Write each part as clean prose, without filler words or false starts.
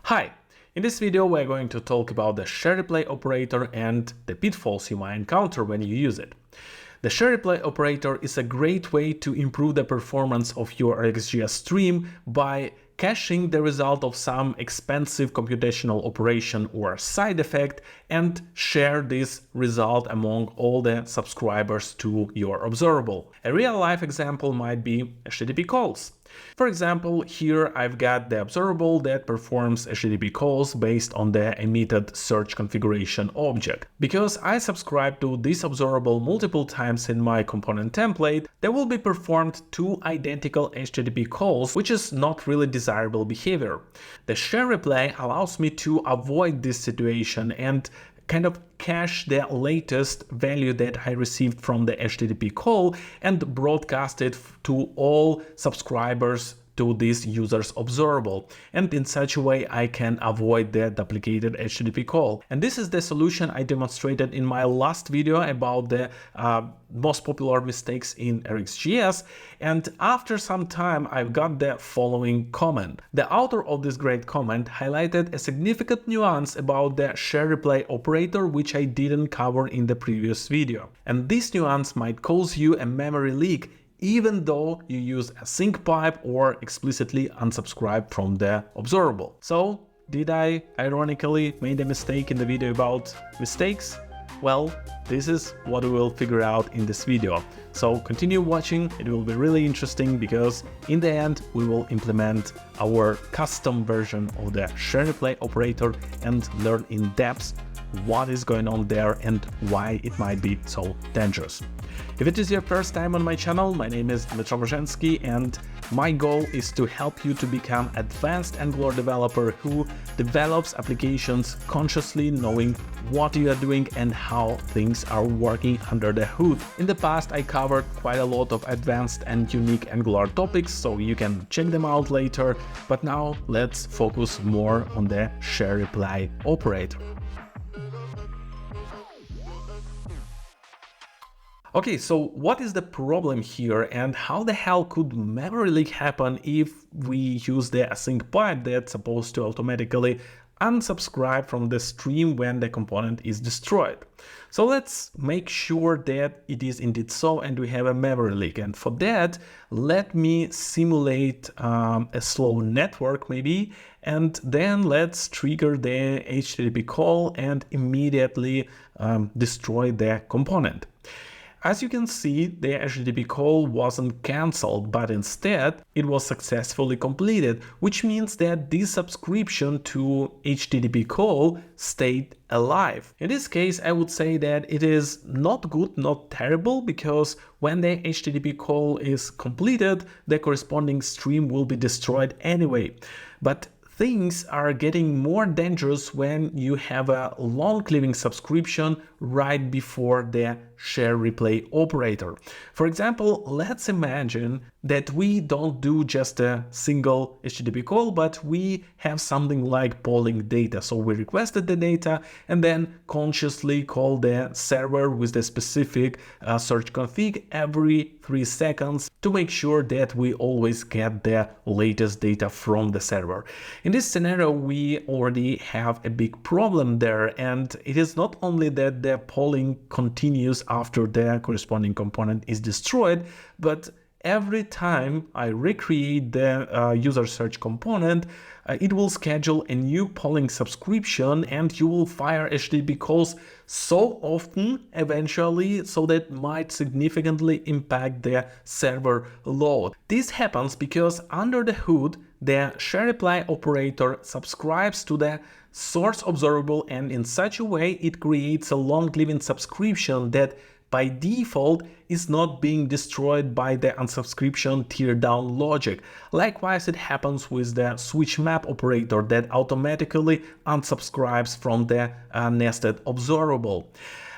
Hi! In this video we're going to talk about the ShareReplay operator and the pitfalls you might encounter when you use it. The ShareReplay operator is a great way to improve the performance of your RxJS stream by caching the result of some expensive computational operation or side effect and share this result among all the subscribers to your observable. A real-life example might be HTTP calls. For example, here I've got the observable that performs HTTP calls based on the emitted search configuration object. Because I subscribe to this observable multiple times in my component template, there will be performed two identical HTTP calls, which is not really desirable behavior. The ShareReplay allows me to avoid this situation and kind of cache the latest value that I received from the HTTP call and broadcast it to all subscribers to this user's observable, and in such a way I can avoid the duplicated HTTP call. And this is the solution I demonstrated in my last video about the most popular mistakes in RxJS, and after some time I've got the following comment. The author of this great comment highlighted a significant nuance about the ShareReplay operator which I didn't cover in the previous video. And this nuance might cause you a memory leak even though you use a sync pipe or explicitly unsubscribe from the observable. So, did I ironically made a mistake in the video about mistakes? Well, this is what we will figure out in this video. So continue watching, it will be really interesting because in the end we will implement our custom version of the ShareReplay operator and learn in depth what is going on there and why it might be so dangerous. If it is your first time on my channel, my name is Dmitry and my goal is to help you to become advanced Angular developer who develops applications consciously knowing what you are doing and how things are working under the hood. In the past I covered quite a lot of advanced and unique Angular topics, so you can check them out later, but now let's focus more on the ShareReplay operator. Okay, so what is the problem here and how the hell could memory leak happen if we use the async pipe that's supposed to automatically unsubscribe from the stream when the component is destroyed? So let's make sure that it is indeed so and we have a memory leak, and for that let me simulate a slow network maybe, and then let's trigger the HTTP call and immediately destroy the component. As you can see, the HTTP call wasn't cancelled, but instead it was successfully completed, which means that this subscription to HTTP call stayed alive. In this case, I would say that it is not good, not terrible, because when the HTTP call is completed, the corresponding stream will be destroyed anyway. But things are getting more dangerous when you have a long-living subscription right before the ShareReplay operator. For example, let's imagine that we don't do just a single HTTP call, but we have something like polling data. So we requested the data and then consciously call the server with the specific search config every 3 seconds to make sure that we always get the latest data from the server. In this scenario, we already have a big problem there, and it is not only that the polling continues after the corresponding component is destroyed, but every time I recreate the user search component, it will schedule a new polling subscription and you will fire HTTP calls so often eventually, so that might significantly impact the server load. This happens because under the hood, the ShareReplay operator subscribes to the source observable, and in such a way it creates a long-living subscription that by default is not being destroyed by the unsubscription teardown logic. Likewise, it happens with the switch map operator that automatically unsubscribes from the nested observable.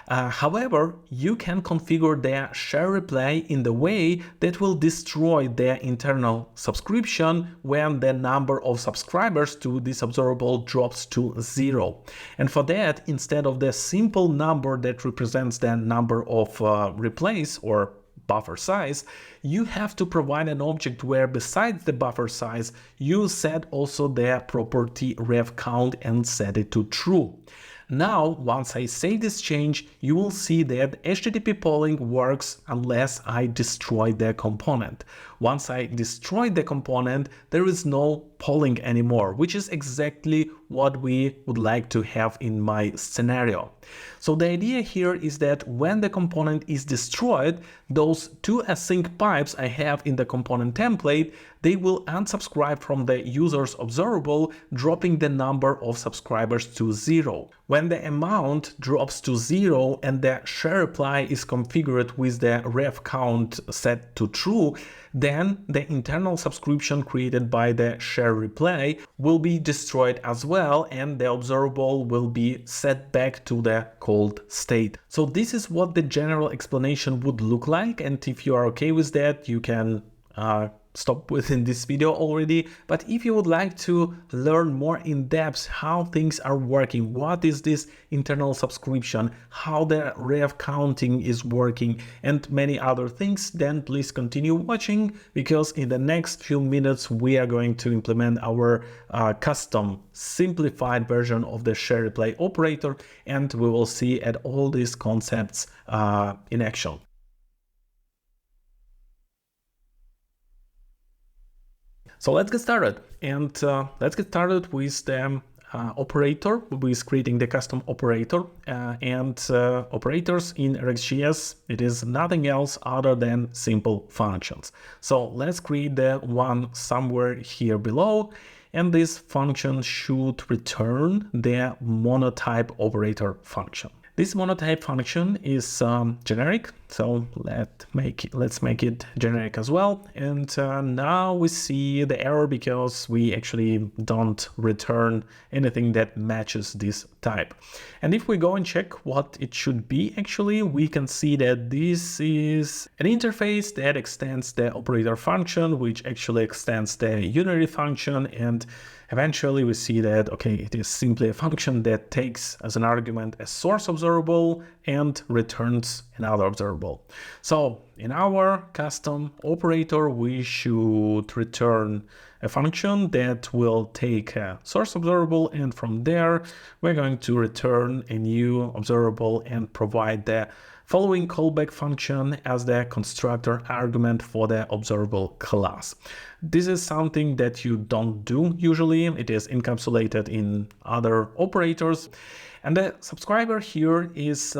However, you can configure the ShareReplay in the way that will destroy the internal subscription when the number of subscribers to this observable drops to 0. And for that, instead of the simple number that represents the number of replays or buffer size, you have to provide an object where besides the buffer size, you set also the property ref count and set it to true. Now, once I save this change, you will see that HTTP polling works unless I destroy the component. Once I destroy the component, there is no polling anymore, which is exactly what we would like to have in my scenario. So the idea here is that when the component is destroyed, those two async pipes I have in the component template, they will unsubscribe from the user's observable, dropping the number of subscribers to 0. When the amount drops to 0 and the ShareReplay is configured with the ref count set to true, then the internal subscription created by the ShareReplay will be destroyed as well, and the observable will be set back to the cold state. So this is what the general explanation would look like, and if you are okay with that, you can stop within this video already. But if you would like to learn more in depth how things are working, what is this internal subscription, how the ref counting is working, and many other things, then please continue watching, because in the next few minutes we are going to implement our custom simplified version of the ShareReplay operator, and we will see at all these concepts in action. So let's get started, and let's get started with the operator, with creating the custom operator, and operators in RxJS, it is nothing else other than simple functions. So let's create the one somewhere here below, and this function should return the monotype operator function. This monotype function is generic, so let's make it generic as well. And now we see the error because we actually don't return anything that matches this type. And if we go and check what it should be, actually, we can see that this is an interface that extends the operator function, which actually extends the unary function, and eventually we see that, okay, it is simply a function that takes as an argument a source observable and returns another observable. So in our custom operator, we should return a function that will take a source observable, and from there we're going to return a new observable and provide the following callback function as the constructor argument for the observable class. This is something that you don't do usually. It is encapsulated in other operators. And the subscriber here is,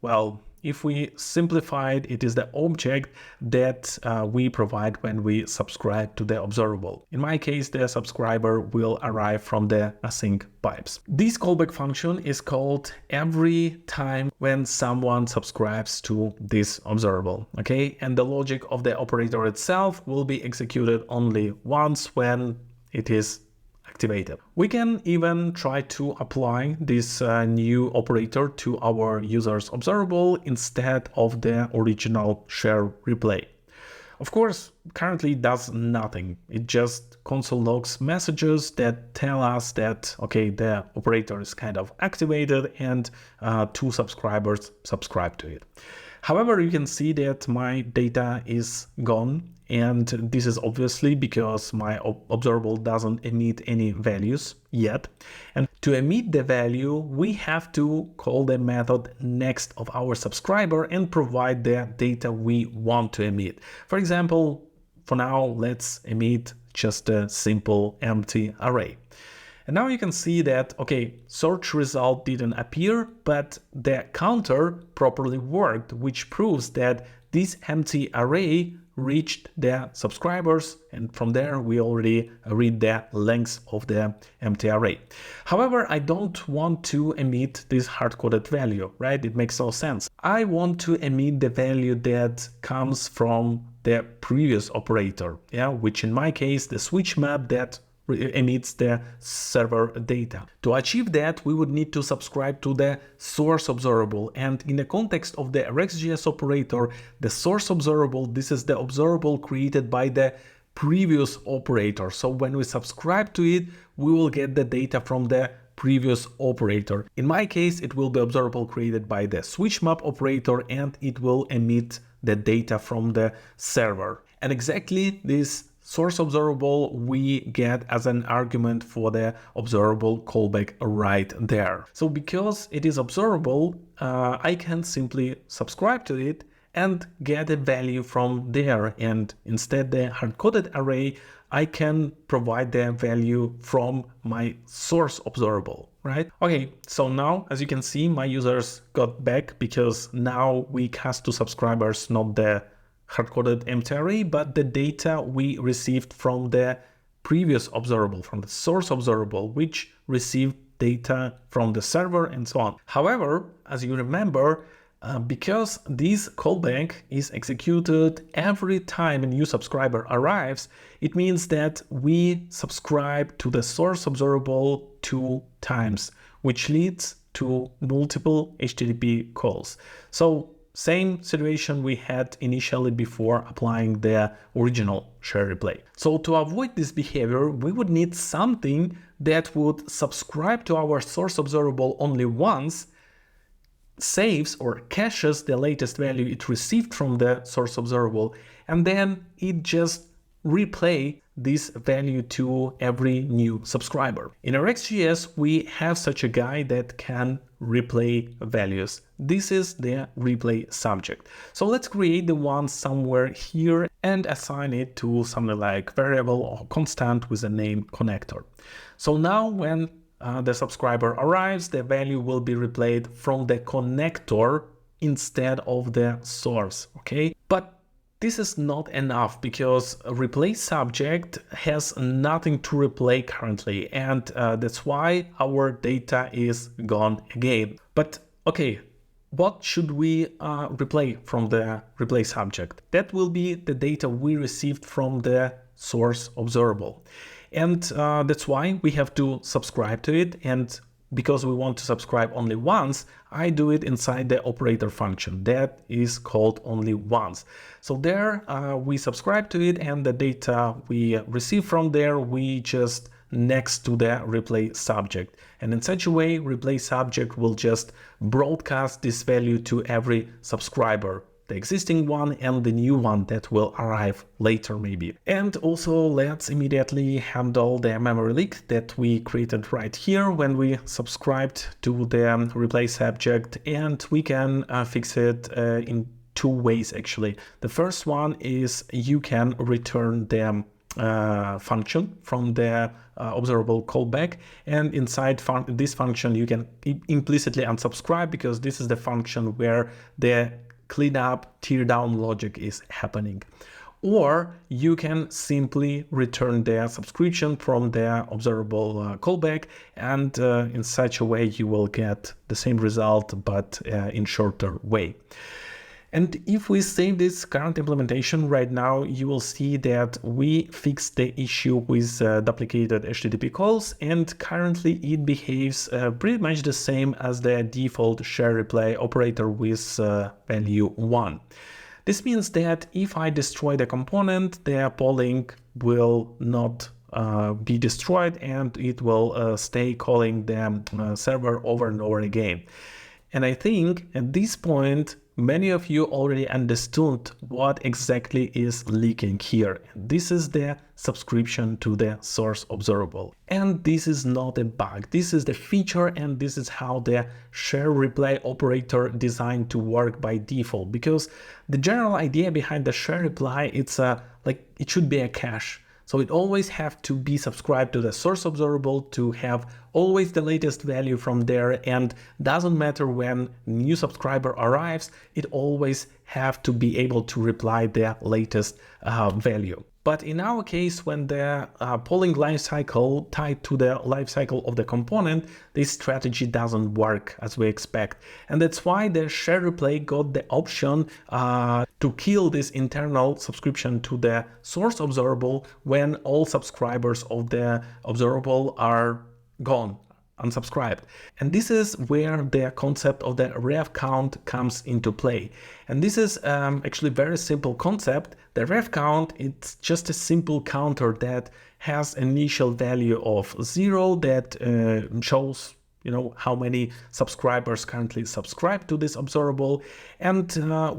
well, if we simplify it, it is the object that we provide when we subscribe to the observable. In my case, the subscriber will arrive from the async pipes. This callback function is called every time when someone subscribes to this observable, okay? And the logic of the operator itself will be executed only once when it is activated. We can even try to apply this new operator to our user's observable instead of the original ShareReplay. Of course, currently it does nothing. It just console logs messages that tell us that, okay, the operator is kind of activated and two subscribers subscribe to it. However, you can see that my data is gone, and this is obviously because my observable doesn't emit any values yet. And to emit the value, we have to call the method next of our subscriber and provide the data we want to emit. For example, for now, let's emit just a simple empty array. And now you can see that, okay, search result didn't appear, but the counter properly worked, which proves that this empty array reached the subscribers, and from there we already read the length of the empty array. However, I don't want to emit this hard-coded value, right? It makes no sense. I want to emit the value that comes from the previous operator, yeah, which in my case, the switch map that emits the server data. To achieve that, we would need to subscribe to the source observable, and in the context of the RxJS operator, the source observable, this is the observable created by the previous operator. So when we subscribe to it, we will get the data from the previous operator. In my case, it will be observable created by the switch map operator, and it will emit the data from the server. And exactly this source observable we get as an argument for the observable callback right there. So because it is observable, I can simply subscribe to it and get a value from there. And instead the hard-coded array, I can provide the value from my source observable, right? Okay, so now, as you can see, my users got back because now we cast to subscribers not the hard-coded empty array, but the data we received from the previous observable, from the source observable, which received data from the server and so on. However, as you remember, because this callback is executed every time a new subscriber arrives, it means that we subscribe to the source observable 2 times, which leads to multiple HTTP calls. So same situation we had initially before applying the original ShareReplay. So to avoid this behavior, we would need something that would subscribe to our source observable only once, saves or caches the latest value it received from the source observable, and then it just replay this value to every new subscriber. In RxJS, we have such a guy that can replay values. This is the replay subject. So let's create the one somewhere here and assign it to something like variable or constant with a name connector. So now when the subscriber arrives, the value will be replayed from the connector instead of the source, okay? But this is not enough because replay subject has nothing to replay currently, and that's why our data is gone again. But okay, what should we replay from the replay subject? That will be the data we received from the source observable. And that's why we have to subscribe to it. And because we want to subscribe only once, I do it inside the operator function that is called only once. So there we subscribe to it, and the data we receive from there, we just next to the replay subject. And in such a way, replay subject will just broadcast this value to every subscriber, the existing one and the new one that will arrive later maybe. And also let's immediately handle the memory leak that we created right here when we subscribed to the replay subject, and we can fix it in 2 ways actually. The first one is you can return the function from the observable callback, and inside this function you can implicitly unsubscribe because this is the function where the cleanup teardown logic is happening. Or you can simply return the subscription from the observable callback, and in such a way you will get the same result but in shorter way. And if we save this current implementation right now, you will see that we fixed the issue with duplicated HTTP calls, and currently it behaves pretty much the same as the default ShareReplay operator with value 1. This means that if I destroy the component, the polling will not be destroyed, and it will stay calling the server over and over again. And I think at this point, many of you already understood what exactly is leaking here. This is the subscription to the source observable. And this is not a bug. This is the feature, and this is how the ShareReplay operator designed to work by default. Because the general idea behind the ShareReplay, it's like it should be a cache. So it always have to be subscribed to the source observable to have always the latest value from there, and doesn't matter when new subscriber arrives, it always have to be able to reply the latest value. But in our case, when the polling lifecycle tied to the lifecycle of the component, this strategy doesn't work as we expect. And that's why the ShareReplay got the option to kill this internal subscription to the source observable when all subscribers of the observable are gone, unsubscribed. And this is where the concept of the ref count comes into play. And this is actually a very simple concept. The ref count, it's just a simple counter that has initial value of 0 that shows how many subscribers currently subscribe to this observable. And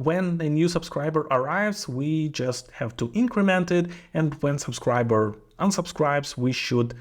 when a new subscriber arrives, we just have to increment it. And when subscriber unsubscribes, we should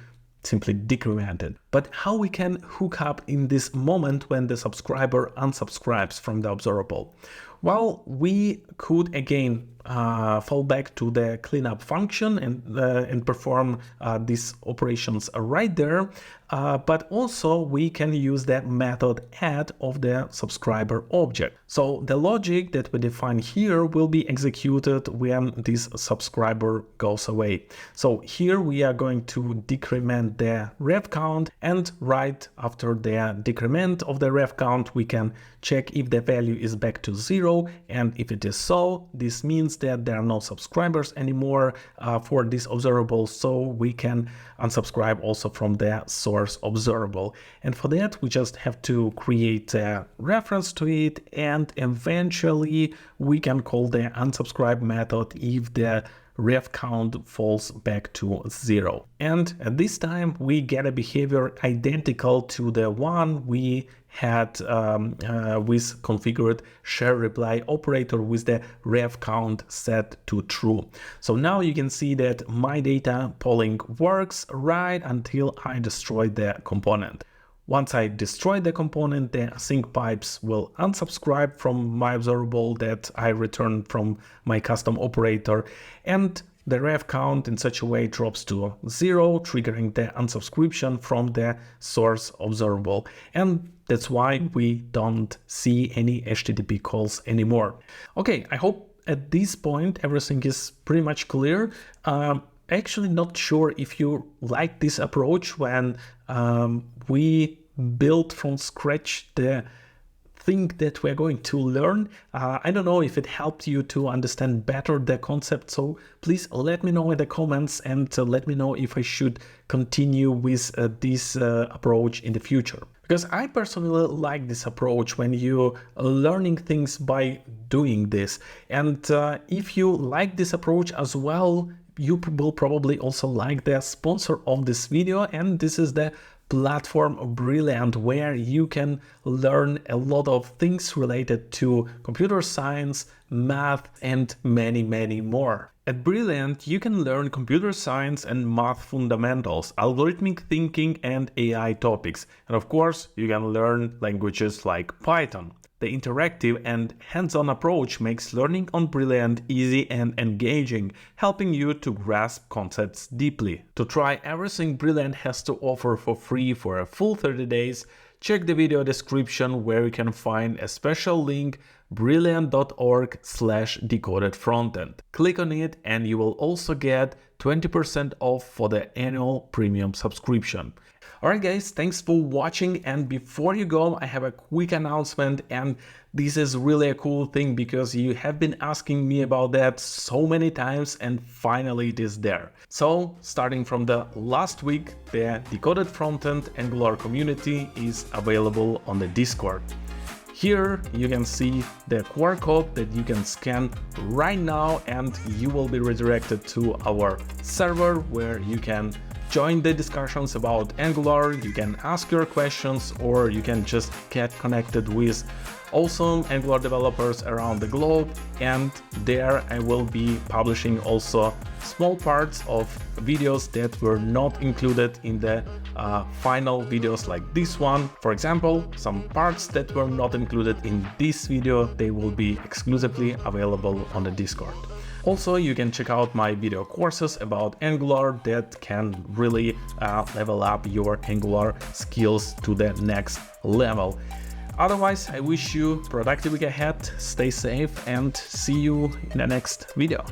simply decrement it. But how we can hook up in this moment when the subscriber unsubscribes from the observable? Well, we could again fall back to the cleanup function and perform these operations right there. But also we can use the method add of the subscriber object. So the logic that we define here will be executed when this subscriber goes away. So here we are going to decrement the ref count, and right after the decrement of the ref count, we can check if the value is back to 0. And if it is so, this means that there are no subscribers anymore for this observable. So we can unsubscribe also from the source observable. And for that, we just have to create a reference to it, and eventually we can call the unsubscribe method if the ref count falls back to 0. And at this time, we get a behavior identical to the one we had with configured ShareReplay operator with the ref count set to true. So now you can see that my data polling works right until I destroy the component. Once I destroy the component, the async pipes will unsubscribe from my observable that I returned from my custom operator, and the ref count in such a way drops to 0, triggering the unsubscription from the source observable. And that's why we don't see any HTTP calls anymore. Okay, I hope at this point everything is pretty much clear. Actually not sure if you like this approach when we build from scratch the thing that we're going to learn. I don't know if it helped you to understand better the concept, so please let me know in the comments and let me know if I should continue with this approach in the future. Because I personally like this approach when you're learning things by doing this. And if you like this approach as well, you will probably also like the sponsor of this video, and this is the platform Brilliant, where you can learn a lot of things related to computer science, math, and many more. At Brilliant, you can learn computer science and math fundamentals, algorithmic thinking, and AI topics. And of course, you can learn languages like Python. The interactive and hands-on approach makes learning on Brilliant easy and engaging, helping you to grasp concepts deeply. To try everything Brilliant has to offer for free for a full 30 days, check the video description where you can find a special link, brilliant.org/decodedfrontend. Click on it and you will also get 20% off for the annual premium subscription. Alright guys, thanks for watching, and before you go, I have a quick announcement, and this is really a cool thing because you have been asking me about that so many times, and finally it is there. So, starting from the last week, the Decoded Frontend Angular community is available on the Discord. Here you can see the QR code that you can scan right now, and you will be redirected to our server where you can join the discussions about Angular, you can ask your questions, or you can just get connected with awesome Angular developers around the globe. And there I will be publishing also small parts of videos that were not included in the final videos like this one. For example, some parts that were not included in this video, they will be exclusively available on the Discord. Also, you can check out my video courses about Angular that can really level up your Angular skills to the next level. Otherwise, I wish you productive week ahead, stay safe, and see you in the next video.